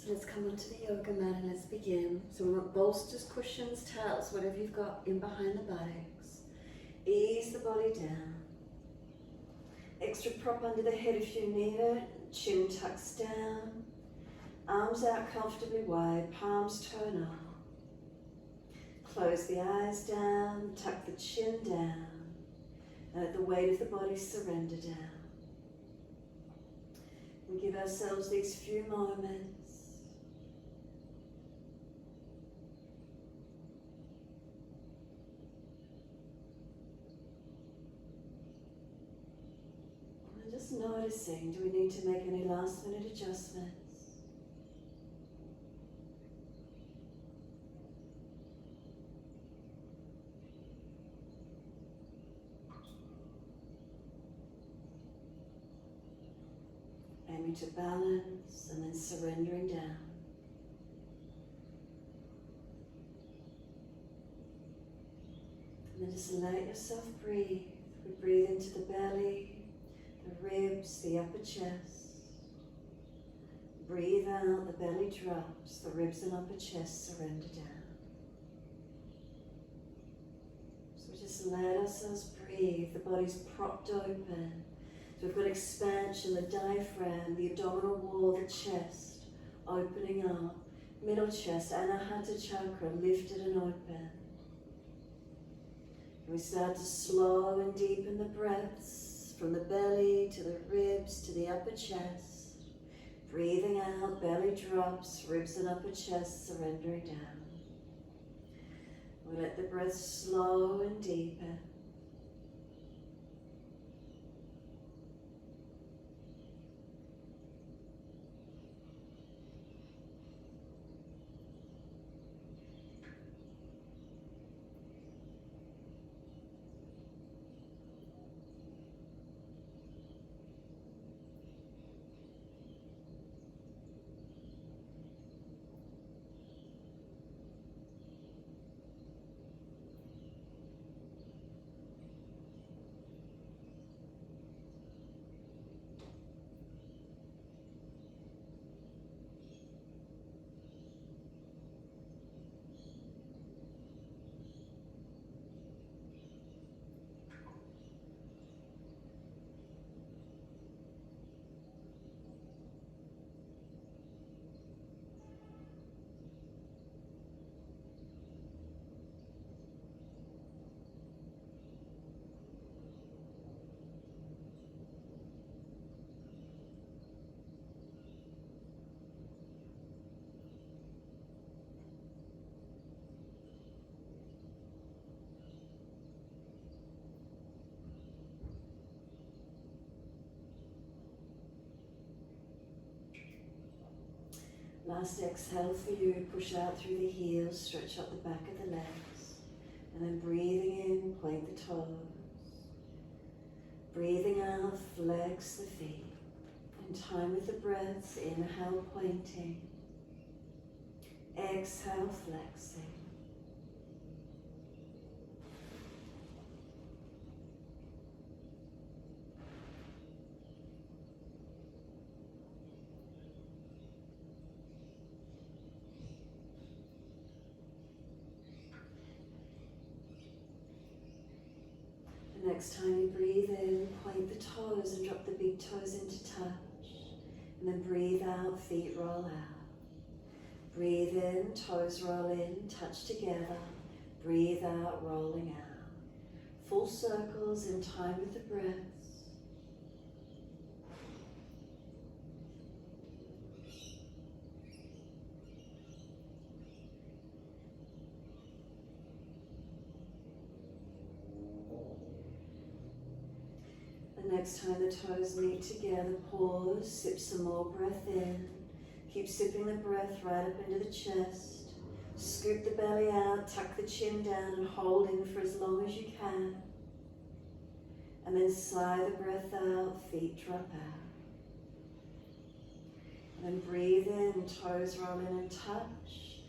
So let's come onto the yoga mat and let's begin. So we want bolsters, cushions, towels, whatever you've got in behind the buttocks. Ease the body down. Extra prop under the head if you need it. Chin tucks down. Arms out comfortably wide, palms turn up. Close the eyes down, tuck the chin down. And let the weight of the body surrender down. We give ourselves these few moments. And just noticing, do we need to make any last minute adjustments? Aiming to balance and then surrendering down. And then just let yourself breathe. We breathe into the belly, the ribs, the upper chest. Breathe out, the belly drops, the ribs and upper chest surrender down. So just let ourselves breathe. The body's propped open. So we've got expansion, the diaphragm, the abdominal wall, the chest opening up, middle chest, Anahata chakra lifted and open. And we start to slow and deepen the breaths from the belly to the ribs to the upper chest. Breathing out, belly drops, ribs and upper chest surrendering down. We let the breath slow and deepen. Last exhale for you, push out through the heels, stretch up the back of the legs, and then breathing in, point the toes. Breathing out, flex the feet. In time with the breaths, inhale, pointing. Exhale, flexing. Next time you breathe in, point the toes and drop the big toes into touch. And then breathe out, feet roll out. Breathe in, toes roll in, touch together. Breathe out, rolling out. Full circles in time with the breaths. Next time the toes meet together, pause, sip some more breath in. Keep sipping the breath right up into the chest. Scoop the belly out, tuck the chin down and hold in for as long as you can. And then sigh the breath out, feet drop out. And then breathe in, toes roll in and touch.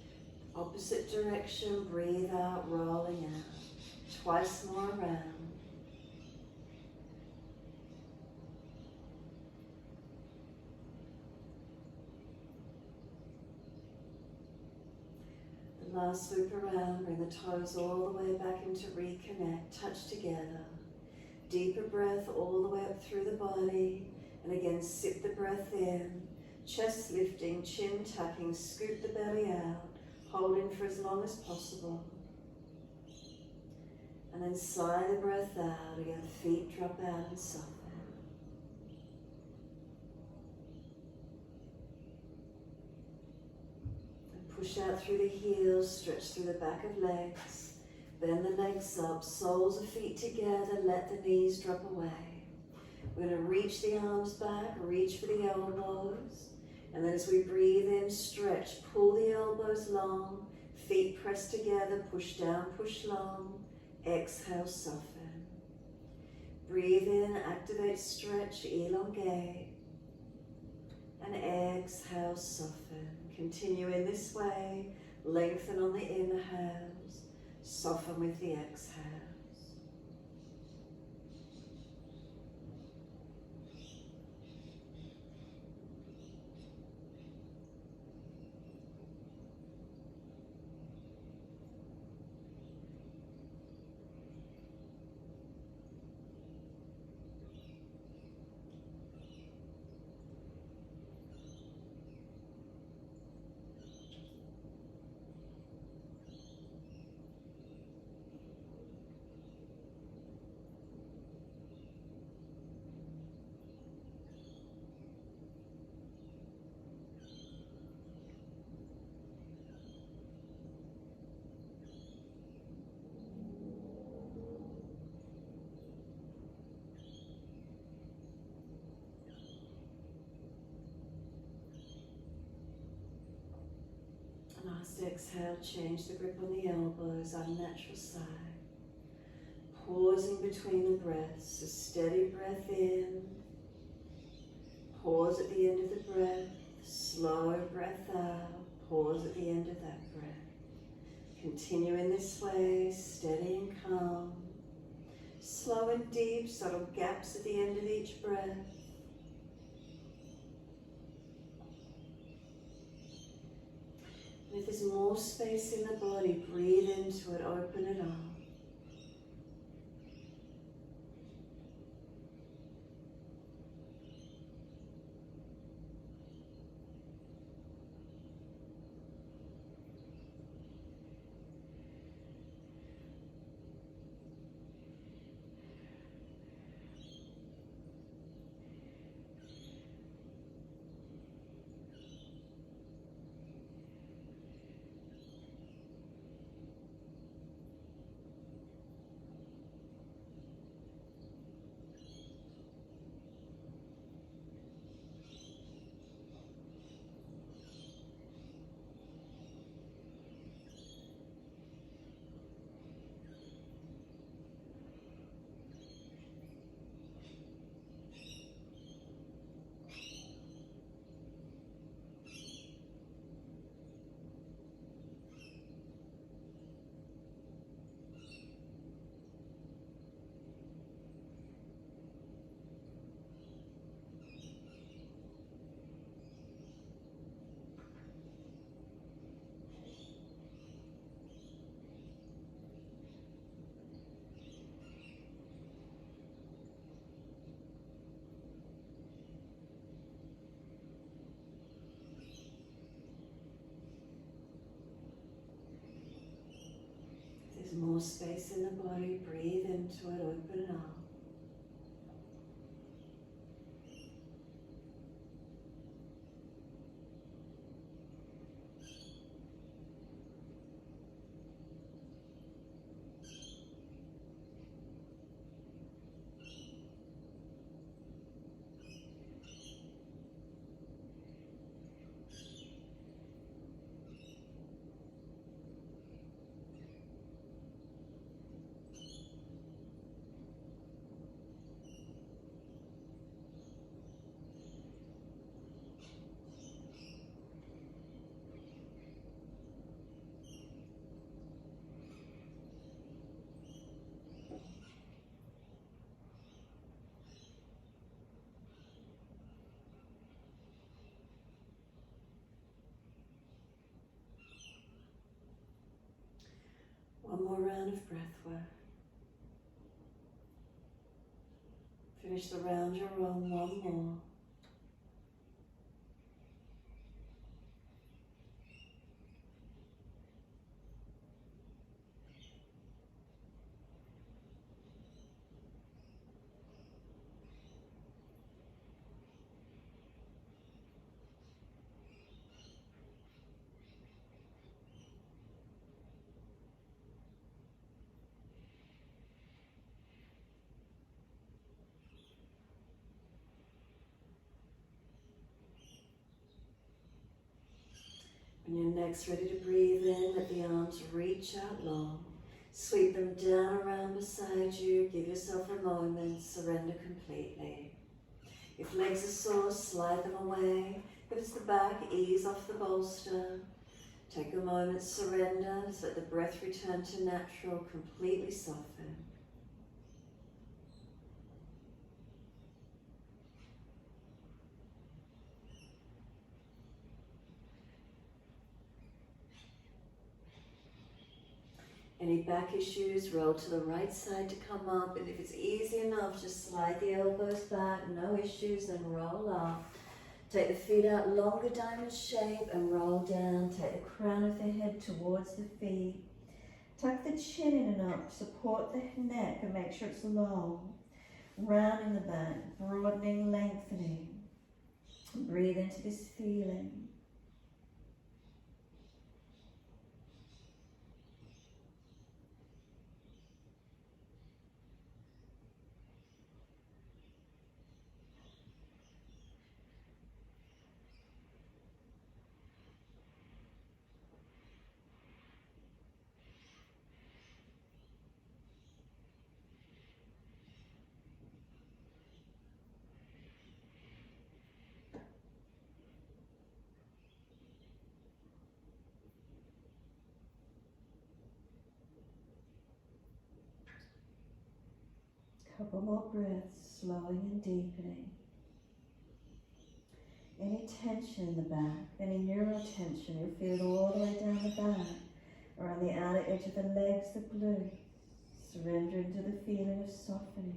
Opposite direction, breathe out, rolling out. Twice more around. Last loop around, bring the toes all the way back into reconnect, touch together. Deeper breath all the way up through the body, and again sip the breath in. Chest lifting, chin tucking, scoop the belly out, holding for as long as possible. And then sigh the breath out, again feet drop out and soften. And push out through the heels, stretch through the back of legs. Bend the legs up, soles of feet together, let the knees drop away. We're going to reach the arms back, reach for the elbows. And then as we breathe in, stretch, pull the elbows long, feet press together, push down, push long. Exhale, soften. Breathe in, activate, stretch, elongate. And exhale, soften. Continue in this way, lengthen on the inhales, soften with the exhales. Last exhale, change the grip on the elbows, unnatural side. Pausing between the breaths, a steady breath in. Pause at the end of the breath, slow breath out. Pause at the end of that breath. Continue in this way, steady and calm. Slow and deep, subtle gaps at the end of each breath. And if there's more space in the body, breathe into it, open it up. More space in the body, breathe into it, open it up. more round of breath work. Finish the round you're on, one more. When you're next ready to breathe in, let the arms reach out long. Sweep them down around beside you. Give yourself a moment. Surrender completely. If legs are sore, slide them away. If it's the back, ease off the bolster. Take a moment, surrender. Just let the breath return to natural, completely soften. Any back issues, roll to the right side to come up. And if it's easy enough, just slide the elbows back. No issues, then roll up. Take the feet out, longer diamond shape, and roll down. Take the crown of the head towards the feet. Tuck the chin in and up. Support the neck and make sure it's long. Rounding the back, broadening, lengthening. Breathe into this feeling. Couple more breaths, slowing and deepening. Any tension in the back, any neural tension, you'll feel it all the way down the back, around the outer edge of the legs, the glutes. Surrender into the feeling of softening.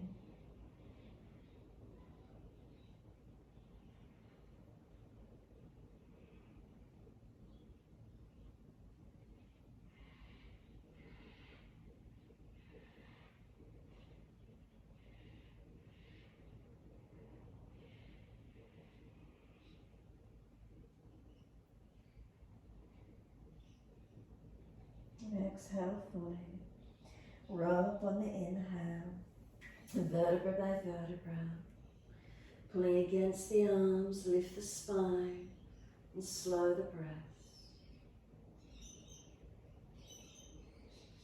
And exhale fully. Roll up on the inhale, vertebra by vertebra. Pulling against the arms, lift the spine, and slow the breath.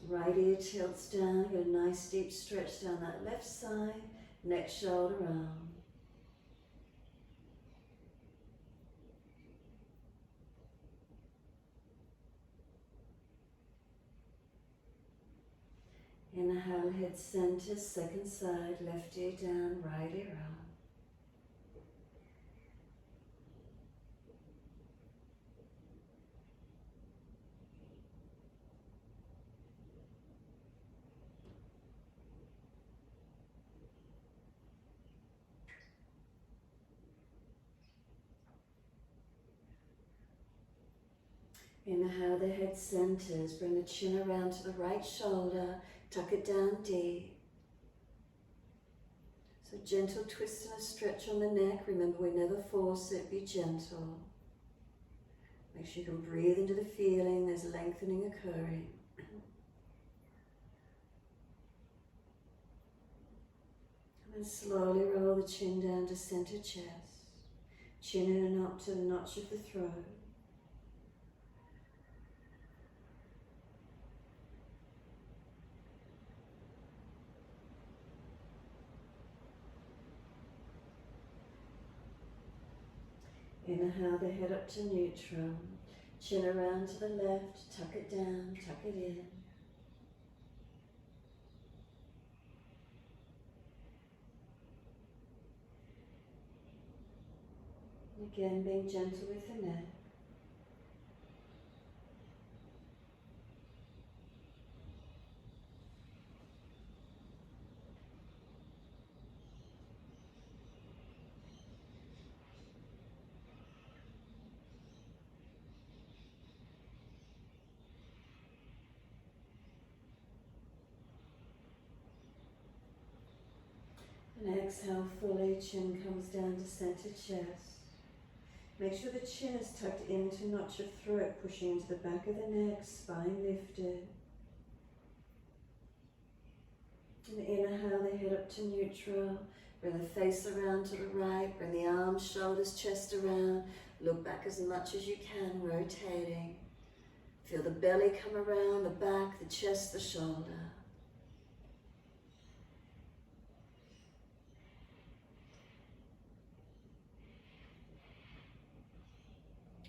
Right ear tilts down, get a nice deep stretch down that left side, neck, shoulder, arm. Inhale, head center, second side, left ear down, right ear up. Inhale, the head centers, bring the chin around to the right shoulder, tuck it down deep. So gentle twist and a stretch on the neck. Remember, we never force it, be gentle. Make sure you can breathe into the feeling, there's lengthening occurring. And then slowly roll the chin down to center chest. Chin in and up to the notch of the throat. Inhale the head up to neutral. Chin around to the left, tuck it down, tuck it in. Again, being gentle with the neck. And exhale fully, chin comes down to center chest. Make sure the chin is tucked into not your throat, pushing into the back of the neck, spine lifted. And inhale the head up to neutral. Bring the face around to the right. Bring the arms, shoulders, chest around. Look back as much as you can, rotating. Feel the belly come around, the back, the chest, the shoulder.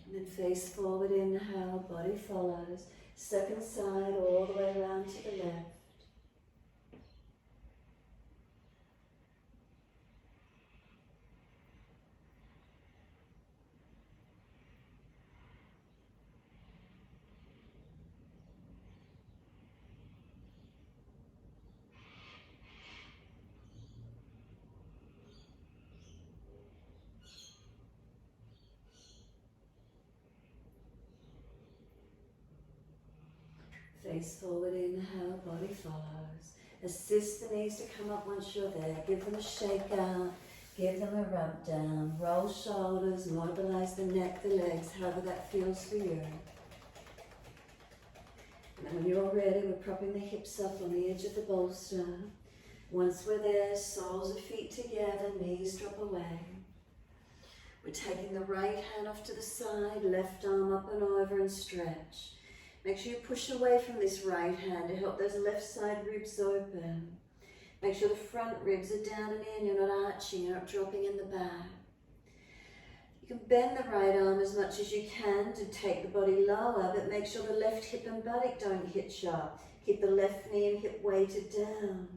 And then face forward, inhale, body follows. Second side, all the way around to the left. Face forward, inhale, body follows. Assist the knees to come up once you're there. Give them a shake out, give them a rub down. Roll shoulders, mobilise the neck, the legs, however that feels for you. And then when you're all ready, we're propping the hips up on the edge of the bolster. Once we're there, soles of feet together, knees drop away. We're taking the right hand off to the side, left arm up and over and stretch. Make sure you push away from this right hand to help those left side ribs open. Make sure the front ribs are down and in, you're not arching, you're not dropping in the back. You can bend the right arm as much as you can to take the body lower, but make sure the left hip and buttock don't hitch up. Keep the left knee and hip weighted down.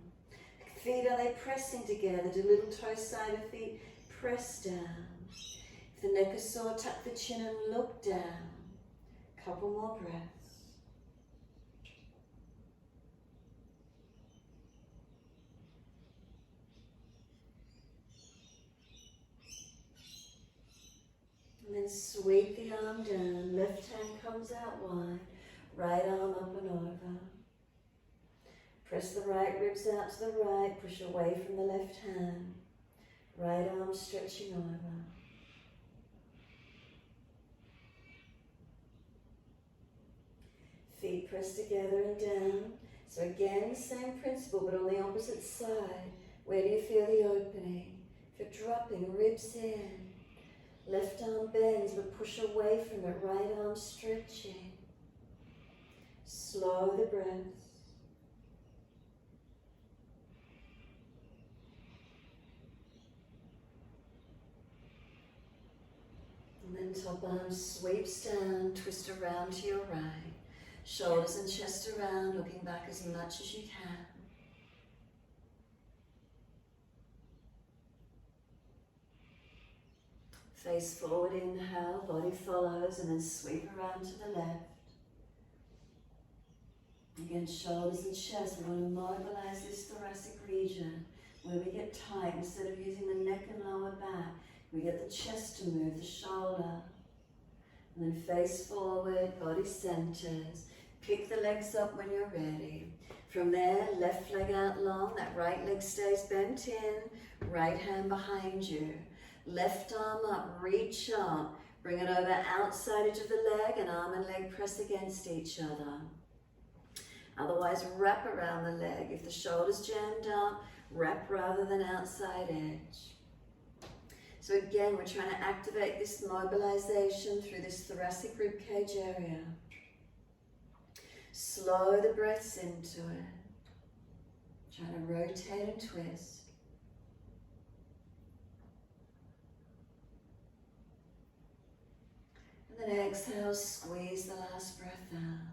Feet, are they pressing together? Do little toe side of feet press down. If the neck is sore, tuck the chin and look down. Couple more breaths. And then sweep the arm down, left hand comes out wide, right arm up and over. Press the right ribs out to the right, push away from the left hand. Right arm stretching over. Feet press together and down. So again, same principle, but on the opposite side. Where do you feel the opening? If you're dropping, ribs in. Left arm bends, but push away from it. Right arm stretching. Slow the breath. And then top arm sweeps down, twist around to your right. Shoulders and chest around, looking back as much as you can. Face forward, inhale, body follows, and then sweep around to the left. Again, shoulders and chest, we want to mobilise this thoracic region where we get tight. Instead of using the neck and lower back, we get the chest to move, the shoulder. And then face forward, body centers. Pick the legs up when you're ready. From there, left leg out long, that right leg stays bent in, right hand behind you. Left arm up, reach up, bring it over outside edge of the leg, and arm and leg press against each other. Otherwise, wrap around the leg. If the shoulder's jammed up, wrap rather than outside edge. So again, we're trying to activate this mobilization through this thoracic rib cage area. Slow the breaths into it. Trying to rotate and twist. And then exhale, squeeze the last breath out.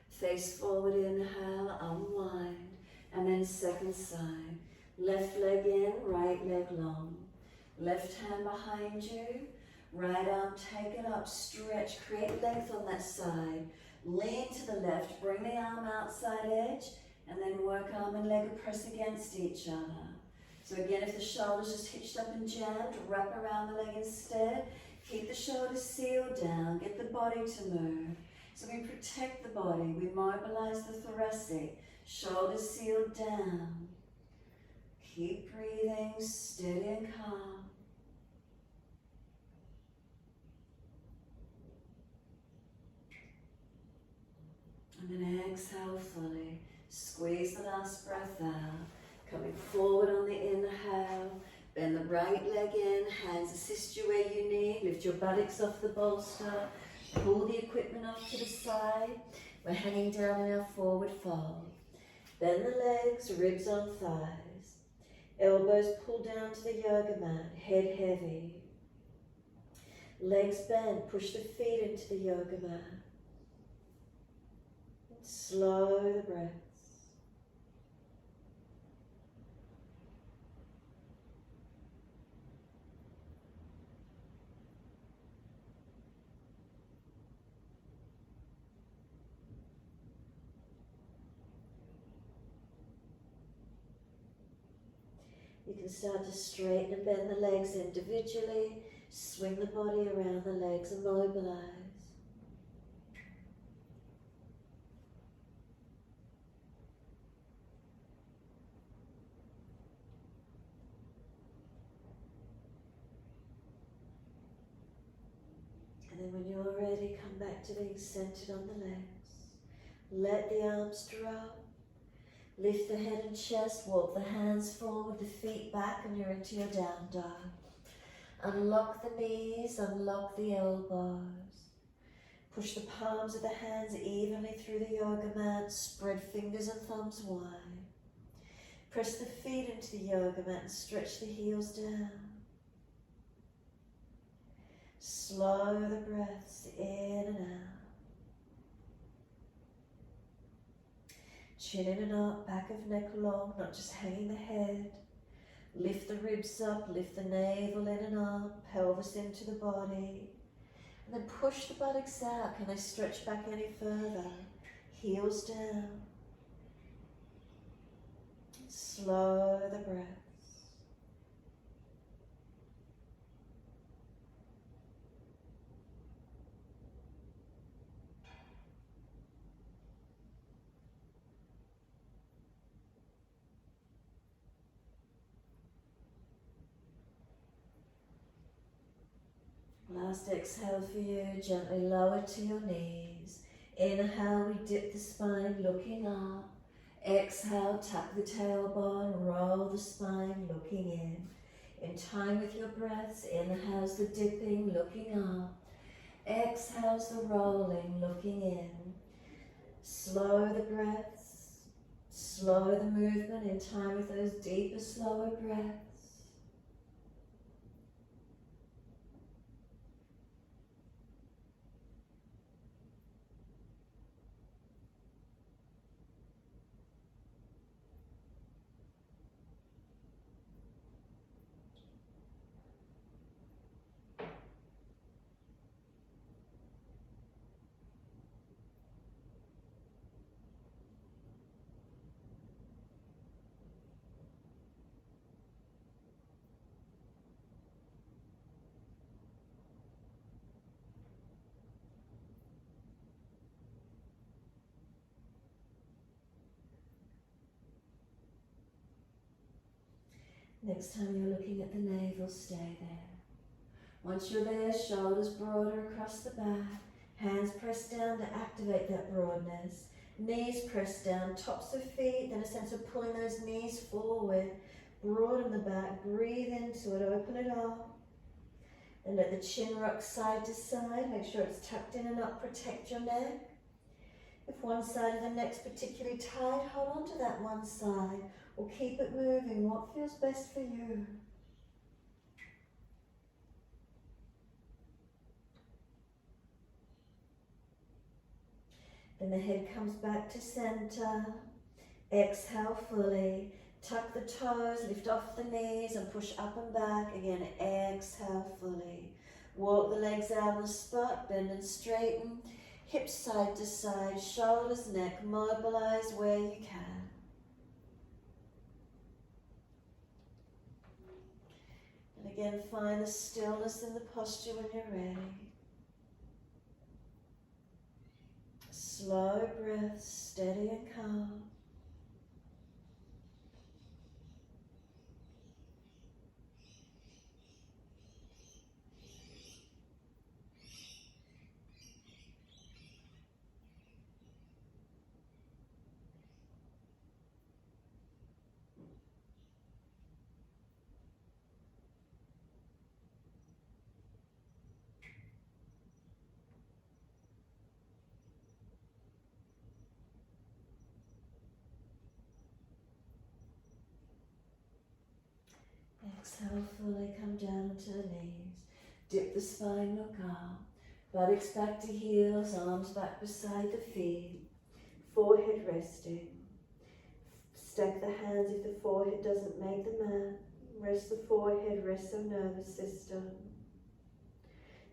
Face forward, inhale, unwind. And then second side. Left leg in, right leg long. Left hand behind you. Right arm take it up, stretch, create length on that side. Lean to the left, bring the arm outside edge, and then work arm and leg press against each other. So again, if the shoulder's just hitched up and jammed, wrap around the leg instead. Keep the shoulders sealed down, get the body to move. So we protect the body, we mobilize the thoracic, shoulders sealed down. Keep breathing steady and calm. And then exhale fully. Squeeze the last breath out. Coming forward on the inhale. Bend the right leg in. Hands assist you where you need. Lift your buttocks off the bolster. Pull the equipment off to the side. We're hanging down in our forward fold. Bend the legs, ribs on thighs. Elbows pull down to the yoga mat. Head heavy. Legs bent. Push the feet into the yoga mat. Slow the breaths. You can start to straighten and bend the legs individually. Swing the body around the legs and mobilise. And then when you're ready, come back to being centered on the legs. Let the arms drop. Lift the head and chest, walk the hands forward, the feet back, and you're into your down dog. Unlock the knees, unlock the elbows. Push the palms of the hands evenly through the yoga mat. Spread fingers and thumbs wide. Press the feet into the yoga mat and stretch the heels down. Slow the breaths in and out. Chin in and up, back of neck long, not just hanging the head. Lift the ribs up, lift the navel in and up, pelvis into the body. And then push the buttocks out. Can they stretch back any further? Heels down. Slow the breaths. Last exhale for you, gently lower to your knees. Inhale, we dip the spine, looking up. Exhale, tuck the tailbone, roll the spine, looking in. In time with your breaths, inhale's the dipping, looking up. Exhale's the rolling, looking in. Slow the breaths, slow the movement in time with those deeper, slower breaths. Next time you're looking at the navel, stay there. Once you're there, shoulders broader across the back, hands pressed down to activate that broadness, knees pressed down, tops of feet, then a sense of pulling those knees forward, broaden the back, breathe into it, open it up, and let the chin rock side to side, make sure it's tucked in and up, protect your neck. If one side of the neck's particularly tight, hold on to that one side, or keep it moving. What feels best for you? Then the head comes back to center. Exhale fully. Tuck the toes, lift off the knees and push up and back. Again, exhale fully. Walk the legs out on the spot, bend and straighten. Hips side to side, shoulders, neck, mobilize where you can. And again, find the stillness in the posture when you're ready. Slow breaths, steady and calm. exhale, fully come down to the knees. Dip the spine, look up. Buttocks back to heels, arms back beside the feet. Forehead resting. Stack the hands if the forehead doesn't make the mat. Rest the forehead, rest the nervous system.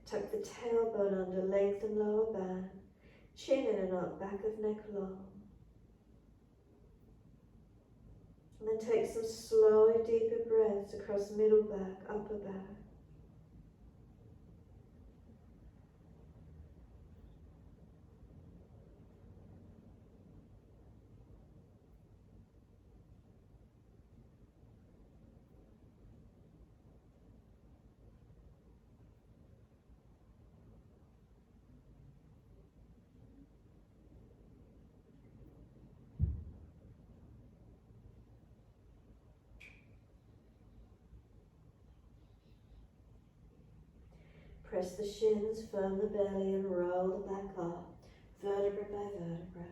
Tuck the tailbone under, lengthen lower back. Chin in and up, back of neck long. And then take some slower, deeper breaths across middle back, upper back. Press the shins, firm the belly and roll the back up, vertebra by vertebra.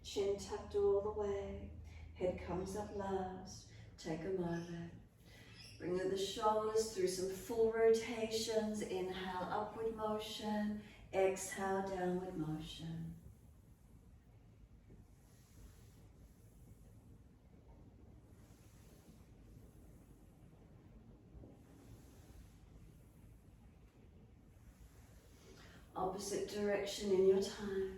Chin tucked all the way, head comes up last. Take a moment. Bring the shoulders through some full rotations. Inhale, upward motion. Exhale, downward motion. Opposite direction in your time.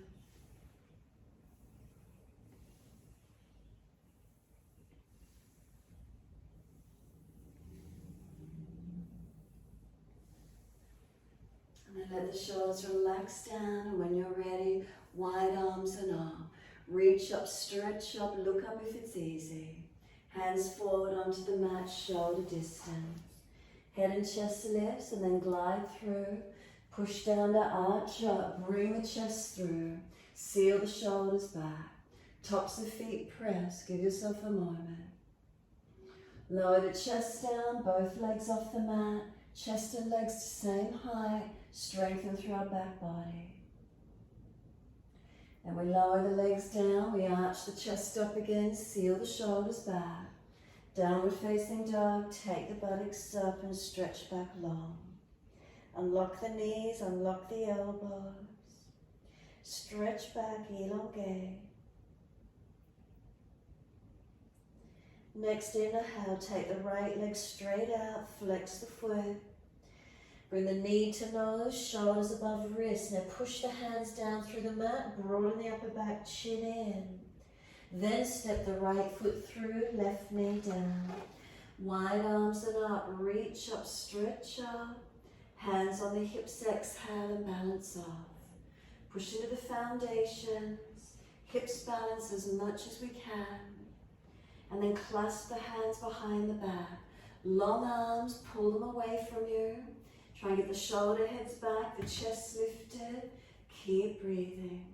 And then let the shoulders relax down, and when you're ready, wide arms and up. Reach up, stretch up, look up if it's easy. Hands forward onto the mat, shoulder distance. Head and chest lifts, and then glide through. Push down to arch up, bring the chest through. Seal the shoulders back. Tops of feet press, give yourself a moment. Lower the chest down, both legs off the mat. Chest and legs to same height. Strengthen through our back body. And we lower the legs down, we arch the chest up again, seal the shoulders back. Downward facing dog, take the buttocks up and stretch back long. Unlock the knees, unlock the elbows. Stretch back, elongate. Next inhale, take the right leg straight out, flex the foot. Bring the knee to nose, shoulders above wrist. Now push the hands down through the mat, broaden the upper back, chin in. Then step the right foot through, left knee down. Wide arms and up, reach up, stretch up. Hands on the hips, exhale and balance off. Push into the foundations, hips balance as much as we can. And then clasp the hands behind the back. Long arms, pull them away from you. Try and get the shoulder heads back, the chest lifted. Keep breathing.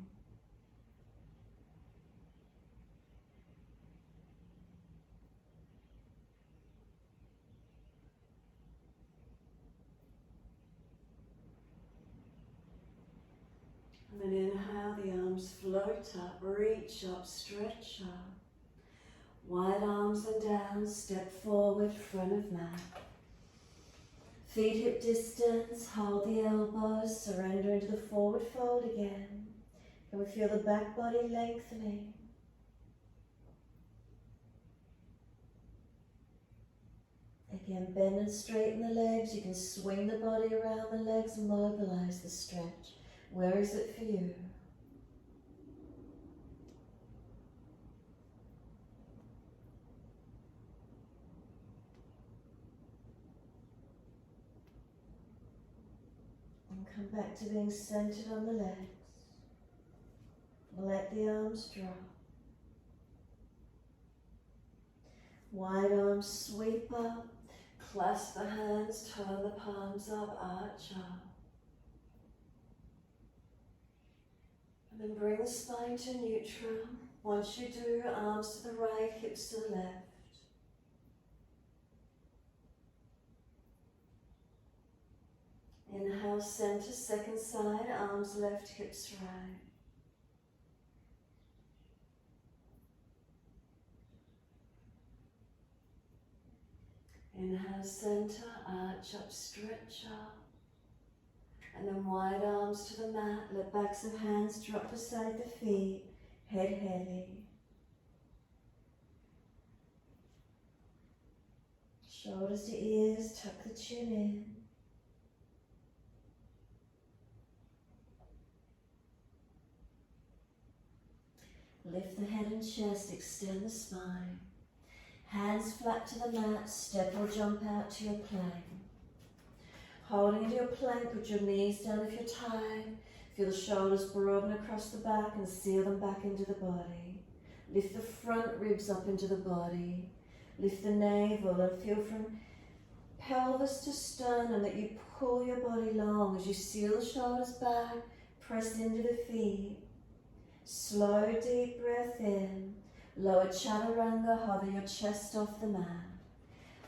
And then inhale, the arms float up, reach up, stretch up. Wide arms and down, step forward, front of mat. Feet hip distance, hold the elbows, surrender into the forward fold again. Can we feel the back body lengthening? Again, bend and straighten the legs. You can swing the body around the legs, mobilise the stretch. Where is it for you? And come back to being centered on the legs. Let the arms drop. Wide arms sweep up. Clasp the hands, turn the palms up, arch up. And then bring the spine to neutral. Once you do, arms to the right, hips to the left. Inhale, center, second side, arms left, hips right. Inhale, center, arch up, stretch up. And then wide arms to the mat, let backs of hands drop beside the feet, head heavy. Shoulders to ears, tuck the chin in. Lift the head and chest, extend the spine. Hands flat to the mat, step or jump out to your plank. Holding into your plank, put your knees down if you're tired. Feel the shoulders broaden across the back and seal them back into the body. Lift the front ribs up into the body. Lift the navel and feel from pelvis to sternum that you pull your body long as you seal the shoulders back, press into the feet. Slow, deep breath in. Lower chaturanga, hover your chest off the mat.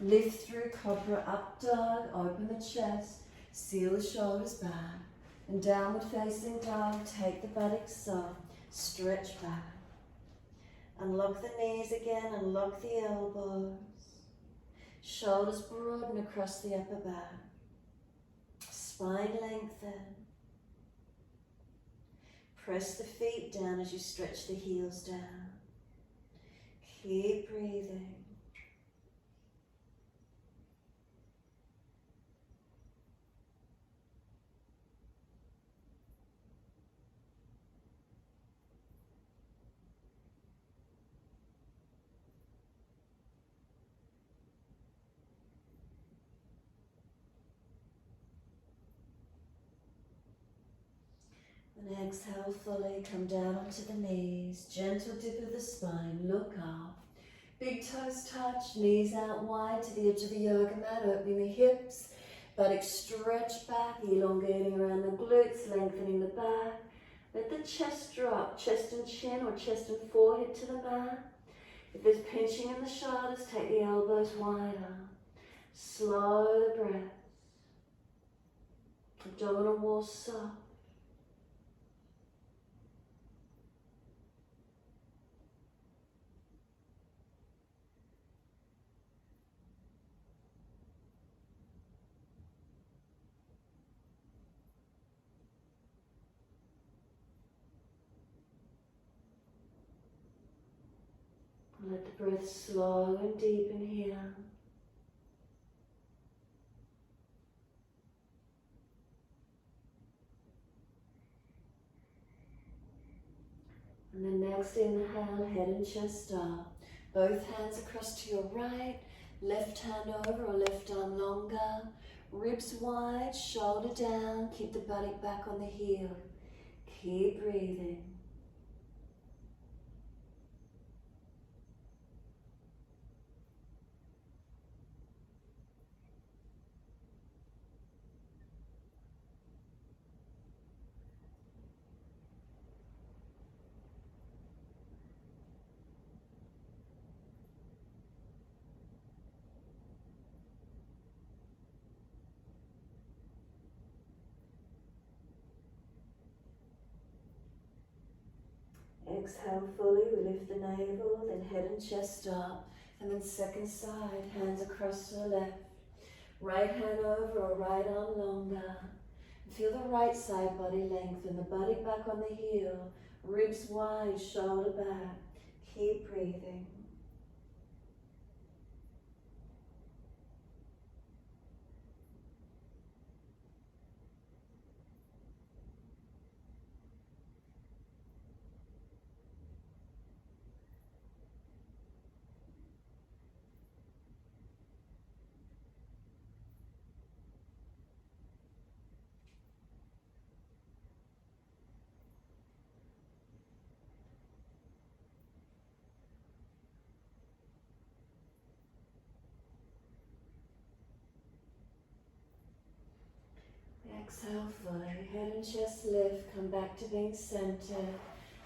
Lift through Cobra Up Dog, open the chest, seal the shoulders back. And downward facing dog, take the buttocks up, stretch back. Unlock the knees again, unlock the elbows. Shoulders broaden across the upper back. Spine lengthen. Press the feet down as you stretch the heels down. Keep breathing. And exhale fully, come down onto the knees, gentle dip of the spine, look up. Big toes touch, knees out wide to the edge of the yoga mat, opening the hips, buttocks stretch back, elongating around the glutes, lengthening the back. Let the chest drop, chest and chin or chest and forehead to the mat. If there's pinching in the shoulders, take the elbows wider. Slow the breath. Abdominal wall soft. Let the breath slow and deepen here. And then next inhale, head and chest up. Both hands across to your right, left hand over or left arm longer. Ribs wide, shoulder down, keep the buttock back on the heel. Keep breathing. Exhale fully, we lift the navel, then head and chest up, and then second side, hands across to the left. Right hand over or right arm longer. Feel the right side body lengthen, the body back on the heel, ribs wide, shoulder back. Keep breathing. Exhale fully, head and chest lift, come back to being centered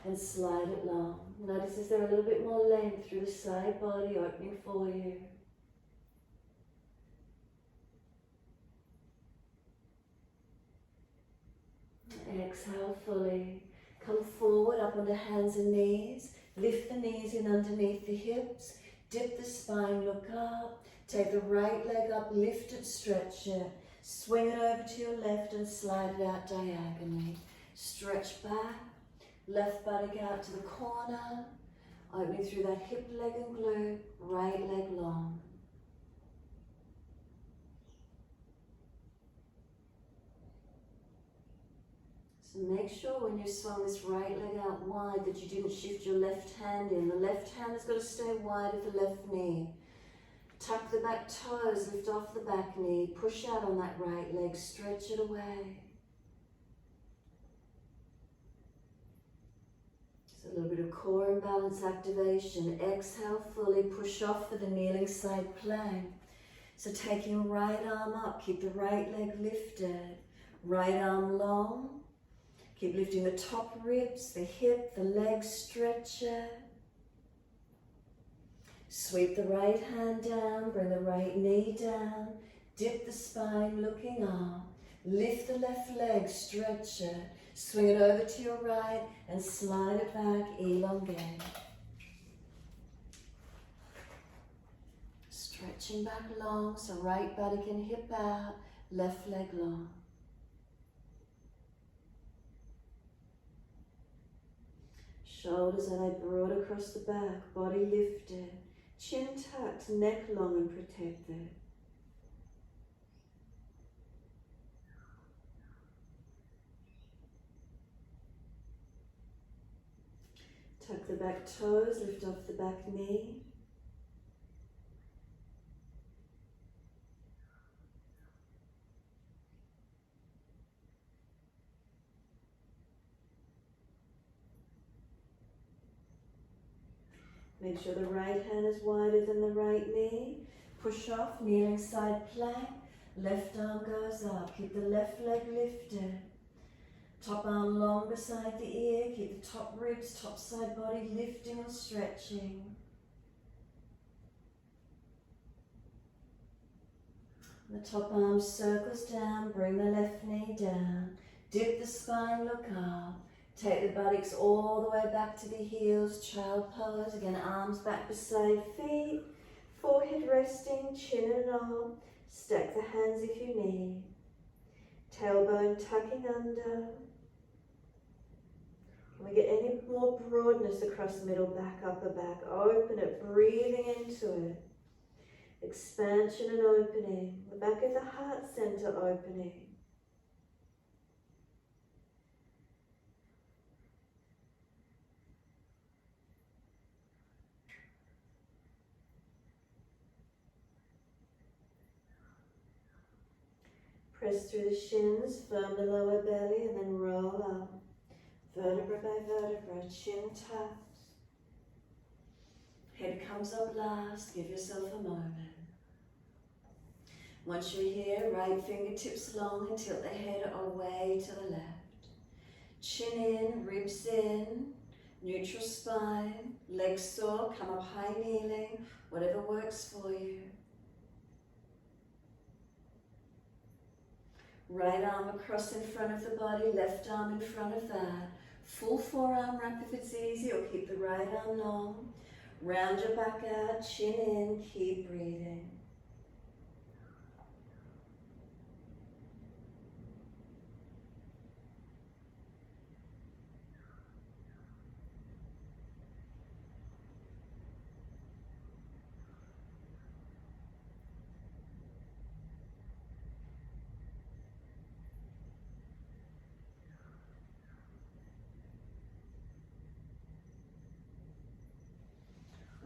and slide it long. Notice is there a little bit more length through the side body opening for you. Exhale fully, come forward up onto hands and knees, lift the knees in underneath the hips, dip the spine, look up, Take the right leg up, lift it, stretch it. Swing it over to your left and slide it out diagonally. Stretch back, left buttock out to the corner, opening through that hip, leg and glute, right leg long. So make sure when you swung this right leg out wide that you didn't shift your left hand in. The left hand has got to stay wide of the left knee. Tuck the back toes, lift off the back knee, push out on that right leg, stretch it away. So a little bit of core and balance activation. Exhale fully, push off for the kneeling side plank. So taking right arm up, keep the right leg lifted, right arm long. Keep lifting the top ribs, the hip, the leg, stretch it. Sweep the right hand down, bring the right knee down. Dip the spine, looking up. Lift the left leg, stretch it. Swing it over to your right and slide it back, elongate. Stretching back long, so right buttock and hip out, left leg long. Shoulders are laid broad across the back, body lifted, chin tucked, neck long and protected. Tuck the back toes, lift off the back knee. Make sure the right hand is wider than the right knee. Push off, kneeling side plank. Left arm goes up. Keep the left leg lifted. Top arm long beside the ear. Keep the top ribs, top side body lifting and stretching. The top arm circles down. Bring the left knee down. Dip the spine, look up. Take the buttocks all the way back to the heels, child pose. Again, arms back beside feet, forehead resting, chin and arm. Stack the hands if you need. Tailbone tucking under. Can we get any more broadness across middle back, upper back? Open it, breathing into it. Expansion and opening. The back of the heart center opening. Press through the shins, firm the lower belly, and then roll up. Vertebra by vertebra, chin tucked. Head comes up last, give yourself a moment. Once you're here, right fingertips long and tilt the head away to the left. Chin in, ribs in, neutral spine, legs soar, come up high kneeling, whatever works for you. Right arm across in front of the body, left arm in front of that. Full forearm wrap if it's easy, or keep the right arm long. Round your back out, chin in, keep breathing.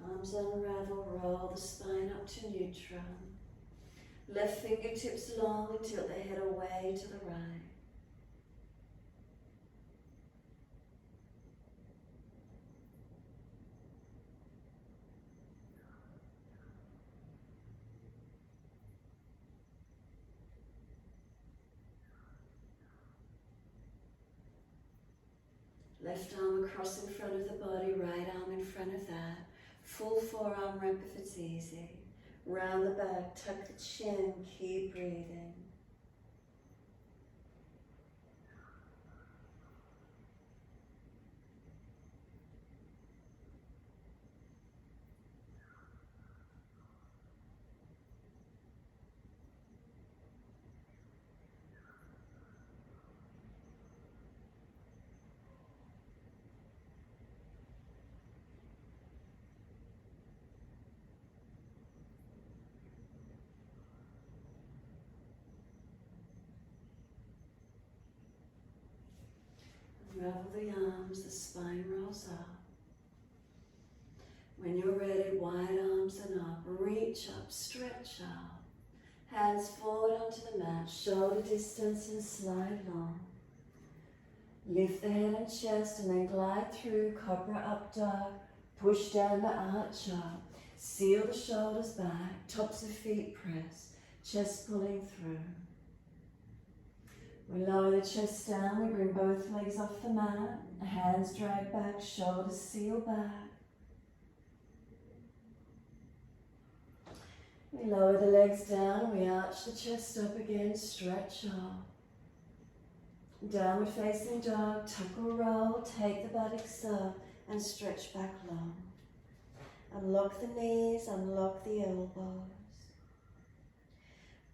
Arms unravel, roll the spine up to neutral. Left fingertips long and tilt the head away to the right. Left arm across in front of the body, right arm in front of that. Full forearm wrap if it's easy. Round the back, tuck the chin, keep breathing. Ravel the arms, the spine rolls up. When you're ready, wide arms and up, reach up, stretch out. Hands forward onto the mat, shoulder distance and slide long. Lift the head and chest and then glide through Cobra Up Dog. Push down the arch up. Seal the shoulders back, tops of feet press, chest pulling through. We lower the chest down, we bring both legs off the mat, hands drag back, shoulders seal back. We lower the legs down, we arch the chest up again, stretch up. Downward facing dog, tuck or roll, take the buttocks up and stretch back long. Unlock the knees, unlock the elbows.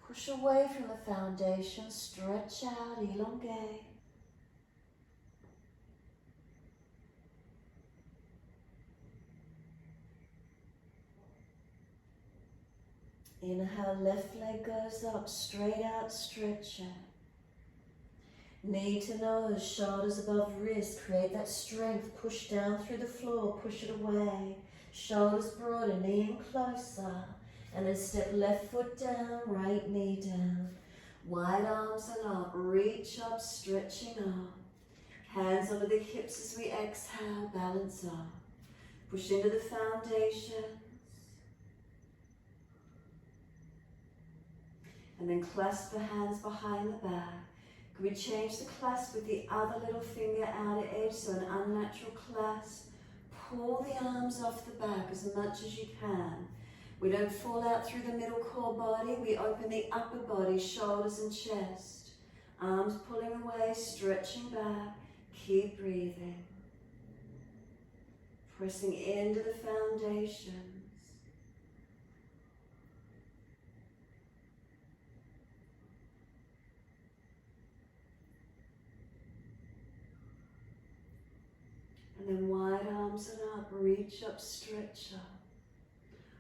Push away from the foundation, stretch out, elongate. Inhale, left leg goes up, straight out, stretch it. Knee to nose, shoulders above wrist, create that strength, push down through the floor, push it away. Shoulders broader, knee in closer. And then step left foot down, right knee down. Wide arms and up, reach up, stretching up. Hands under the hips as we exhale, balance up. Push into the foundations. And then clasp the hands behind the back. Can we change the clasp with the other little finger outer edge, so an unnatural clasp. Pull the arms off the back as much as you can. We don't fall out through the middle core body, we open the upper body, shoulders and chest. Arms pulling away, stretching back, keep breathing. Pressing into the foundations. And then wide arms and up, reach up, stretch up.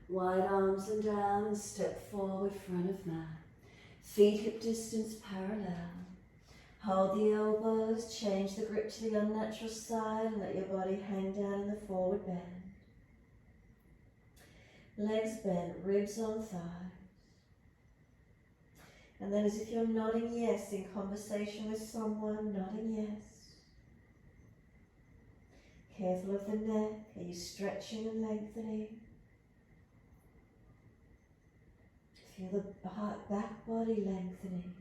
Wide arms and down and step forward, front of mat. Feet hip distance parallel. Hold the elbows, change the grip to the unnatural side and let your body hang down in the forward bend. Legs bent, ribs on thighs. And then as if you're nodding yes in conversation with someone, nodding yes. Careful of the neck, are you stretching and lengthening? Feel the back body lengthening.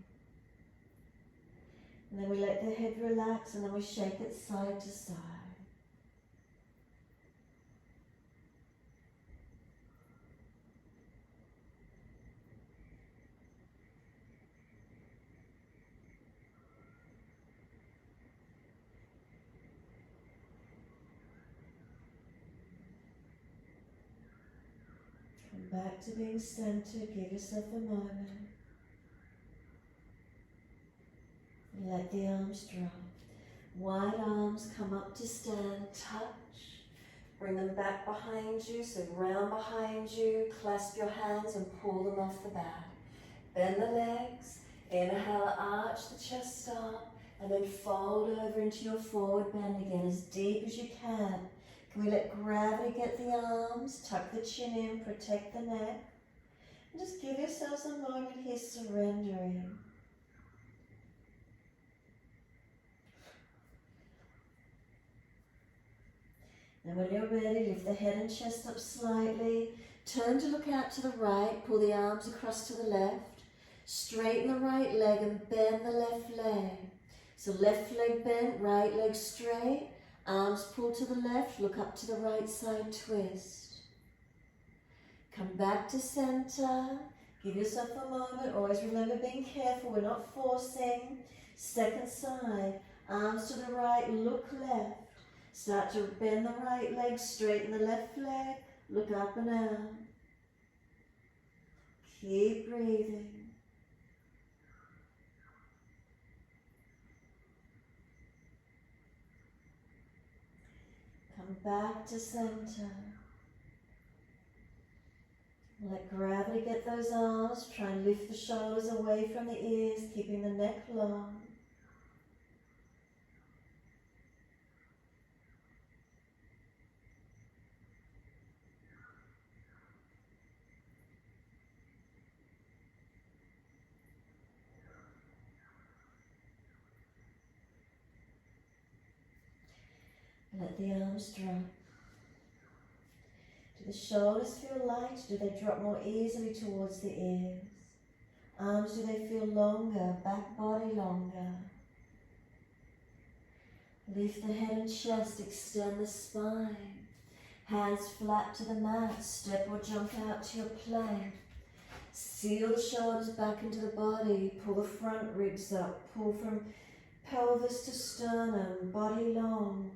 And then we let the head relax and then we shake it side to side. Back to being centered, give yourself a moment. Let the arms drop. Wide arms come up to stand, touch. Bring them back behind you, so round behind you. Clasp your hands and pull them off the back. Bend the legs. Inhale, arch the chest up. And then fold over into your forward bend again as deep as you can. Can we let gravity get the arms, tuck the chin in, protect the neck. And just give yourselves a moment here surrendering. And when you're ready, lift the head and chest up slightly. Turn to look out to the right, pull the arms across to the left. Straighten the right leg and bend the left leg. So left leg bent, right leg straight. Arms pull to the left, look up to the right side, twist. Come back to center. Give yourself a moment. Always remember being careful, we're not forcing. Second side, arms to the right, look left. Start to bend the right leg, straighten the left leg, look up and out. Keep breathing. Come back to center. Let gravity get those arms. Try and lift the shoulders away from the ears, keeping the neck long. Let the arms drop. Do the shoulders feel light? Do they drop more easily towards the ears? Arms, do they feel longer? Back body longer? Lift the head and chest, extend the spine. Hands flat to the mat, step or jump out to your plank. Seal the shoulders back into the body, pull the front ribs up, pull from pelvis to sternum, body long.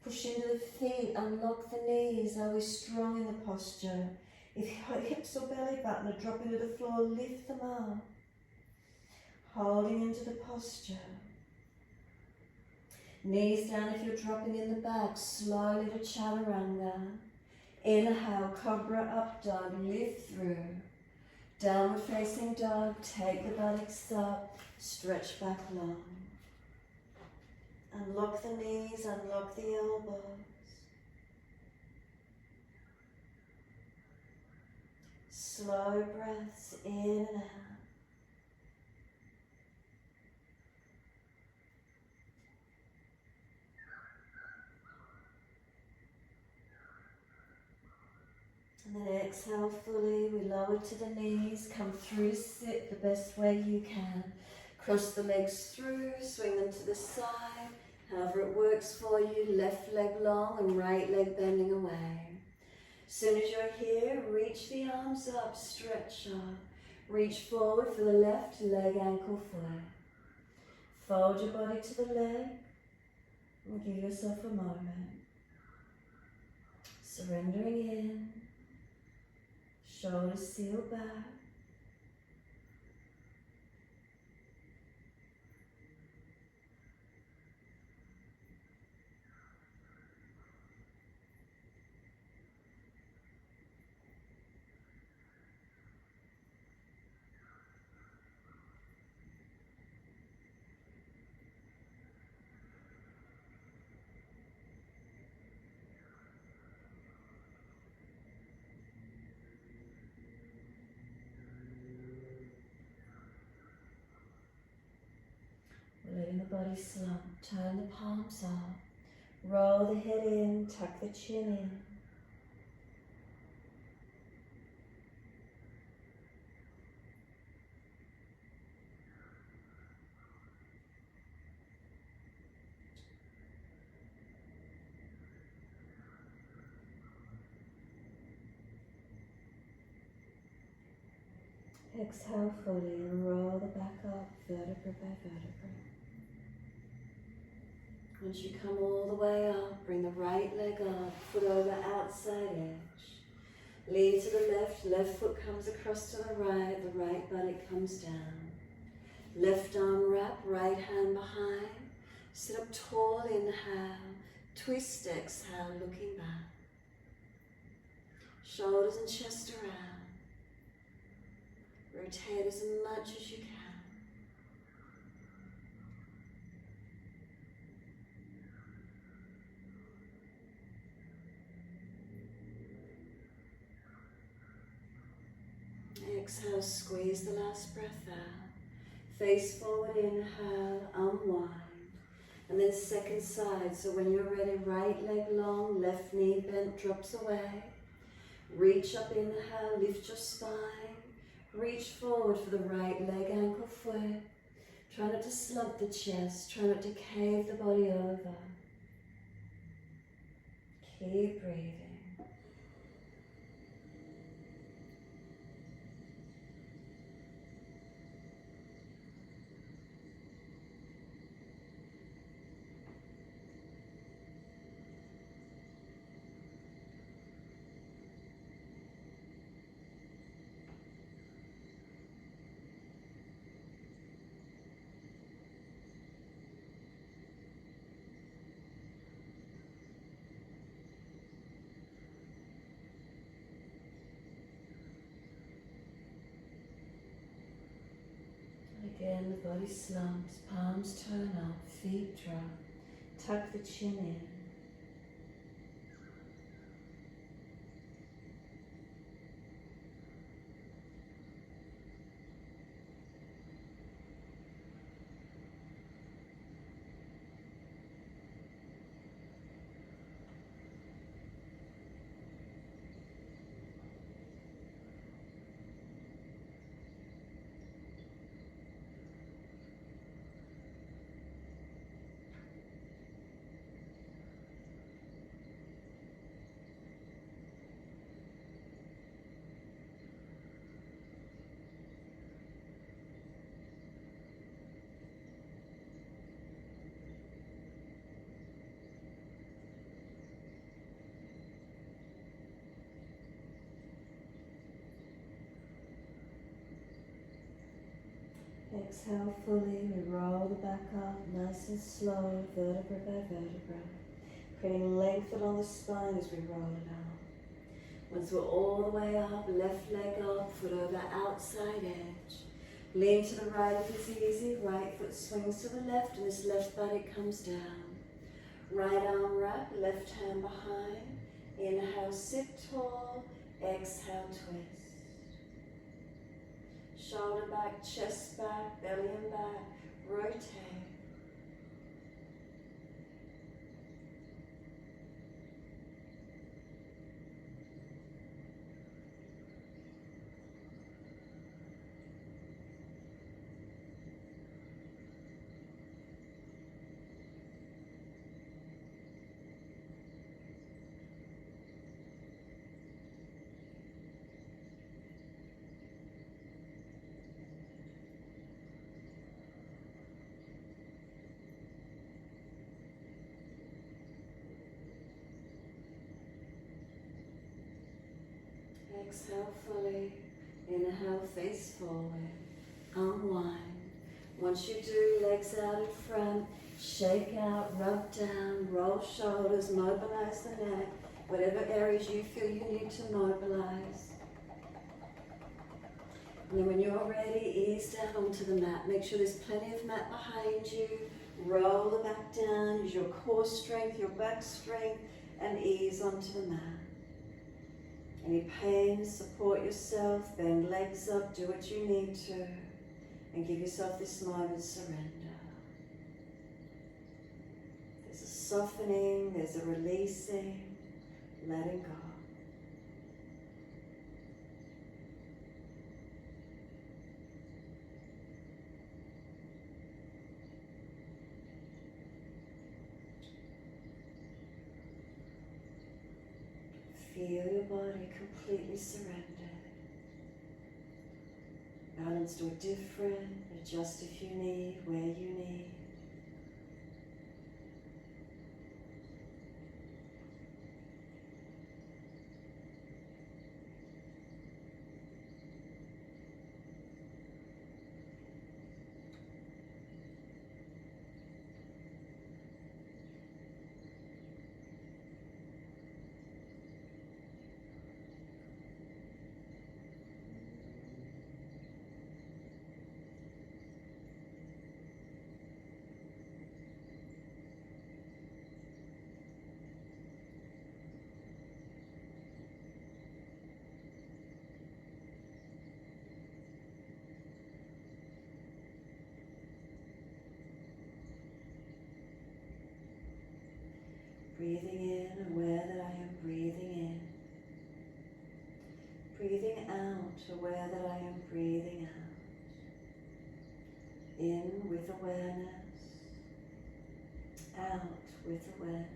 Push into the feet, unlock the knees. Are we strong in the posture? If hips or belly button are dropping to the floor, lift them up. Holding into the posture. Knees down if you're dropping in the back, slowly to chaturanga. Inhale, Cobra Up Dog, lift through. Downward facing dog, take the buttocks up, stretch back long. Unlock the knees, unlock the elbows. Slow breaths in and out. And then exhale fully, we lower to the knees, come through to sit the best way you can. Cross the legs through, swing them to the side, however it works for you, left leg long and right leg bending away. As soon as you're here, reach the arms up, stretch up. Reach forward for the left leg, ankle, foot. Fold your body to the leg and give yourself a moment. Surrendering in. Shoulders seal back. Letting the body slump, turn the palms up, roll the head in, tuck the chin in. Exhale fully and roll the back up, vertebra by vertebra. Once you come all the way up, bring the right leg up, foot over outside edge. Lean to the left, left foot comes across to the right buttock comes down. Left arm wrap, right hand behind. Sit up tall, inhale, twist, exhale, looking back. Shoulders and chest around. Rotate as much as you can. Exhale, squeeze the last breath out. Face forward, inhale, unwind. And then second side, so when you're ready, right leg long, left knee bent, drops away. Reach up, inhale, lift your spine. Reach forward for the right leg, ankle, foot. Try not to slump the chest, try not to cave the body over. Keep breathing. Again, the body slumps, palms turn up, feet drop, tuck the chin in. Exhale fully, we roll the back up, nice and slow, vertebra by vertebra. Creating length along the spine as we roll it out. Once we're all the way up, left leg up, foot over outside edge. Lean to the right if it's easy, right foot swings to the left and this left body comes down. Right arm wrap, left hand behind. Inhale, sit tall, exhale, twist. Shoulder back, chest back, belly and back, rotate. Exhale fully. Inhale, face forward. Unwind. Once you do, legs out in front. Shake out, rub down, roll shoulders, mobilise the neck. Whatever areas you feel you need to mobilise. And then when you're ready, ease down onto the mat. Make sure there's plenty of mat behind you. Roll the back down. Use your core strength, your back strength, and ease onto the mat. Any pain, support yourself, bend legs up, do what you need to, and give yourself this moment of surrender. There's a softening, there's a releasing, letting go. Feel your body completely surrendered. Balance or different, adjust if you need, where you need. Breathing in, aware that I am breathing in. Breathing out, aware that I am breathing out. In with awareness, out with awareness.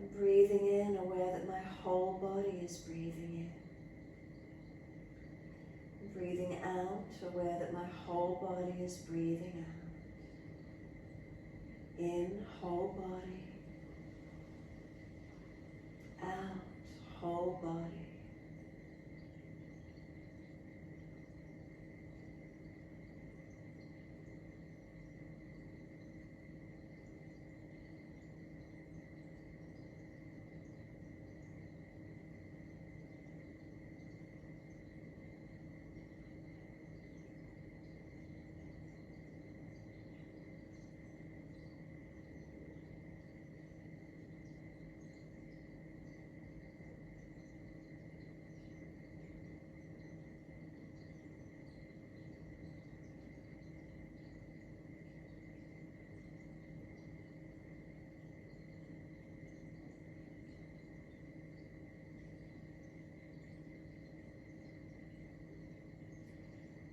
And breathing in, aware that my whole body is breathing in. Breathing out, aware that my whole body is breathing out. In, whole body. Out, whole body.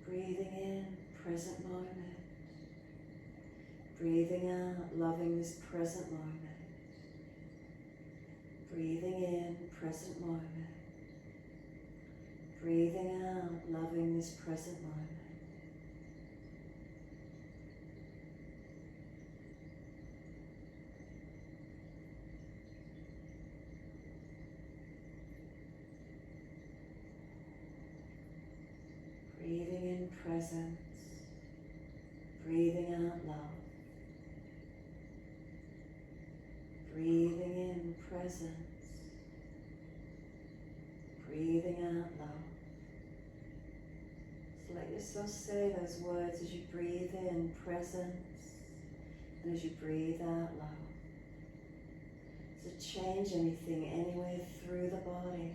Breathing in, present moment. Breathing out, loving this present moment. Breathing in, present moment. Breathing out, loving this present moment. presence. Breathing out love. Breathing in presence. Breathing out love. So let yourself say those words as you breathe in presence and as you breathe out love. Does it change anything anywhere through the body?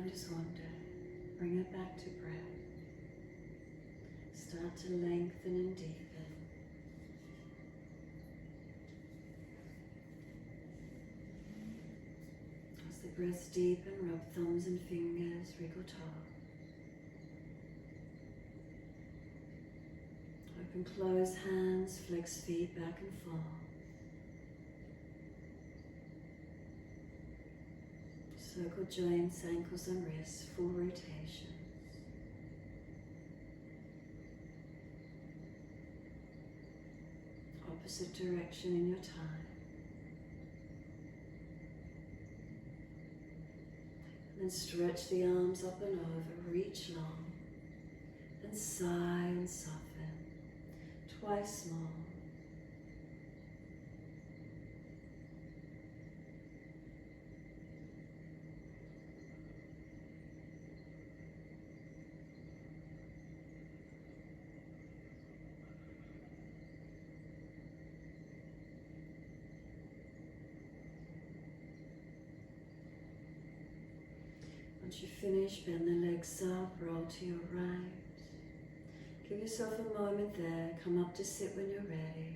Just wander, bring it back to breath. Start to lengthen and deepen. As the breaths deepen, rub thumbs and fingers, wriggle toe. Open, close hands, flex feet back and forth. Circle joints, ankles and wrists, full rotations. Opposite direction in your time. And then stretch the arms up and over, reach long. And sigh and soften. Twice more. Once you finish, bend the legs up, roll to your right. Give yourself a moment there, come up to sit when you're ready.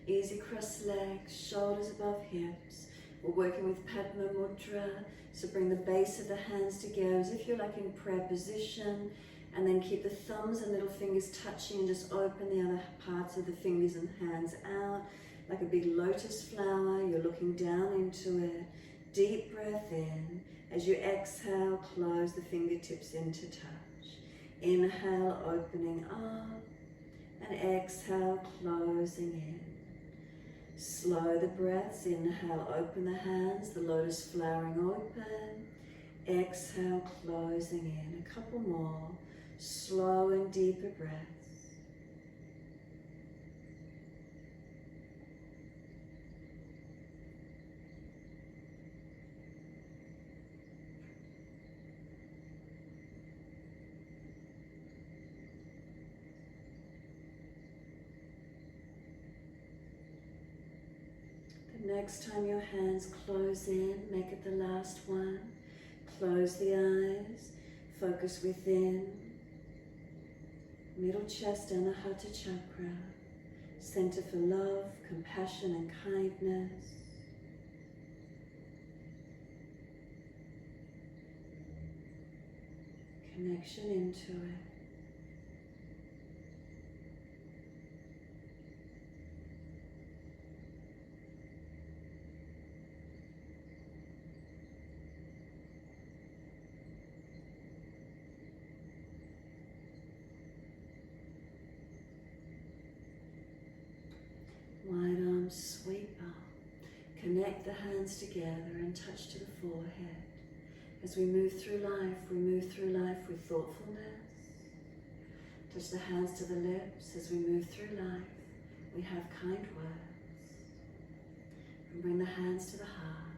Easy cross legs, shoulders above hips. We're working with Padma Mudra, so bring the base of the hands together as if you're like in prayer position, and then keep the thumbs and little fingers touching and just open the other parts of the fingers and hands out, like a big lotus flower. You're looking down into it. Deep breath in. As you exhale, close the fingertips into touch. Inhale, opening up, and exhale, closing in. Slow the breaths. Inhale, open the hands, the lotus flowering open. Exhale, closing in. A couple more. Slow and deeper breaths. Next time your hands close in, make it the last one. Close the eyes, focus within. Middle chest, Anahata chakra. Center for love, compassion and kindness. Connection into it. Wide arms sweep up. Connect the hands together and touch to the forehead. As we move through life with thoughtfulness. Touch the hands to the lips. As we move through life, we have kind words. And bring the hands to the heart.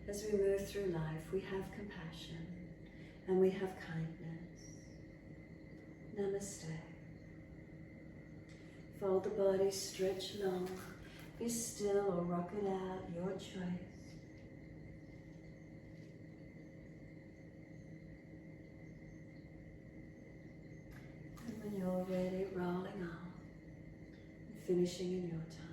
As we move through life, we have compassion and we have kindness. Namaste. Fold the body, stretch long. Be still or rock it out, your choice. And when you're ready, rolling on, and finishing in your time.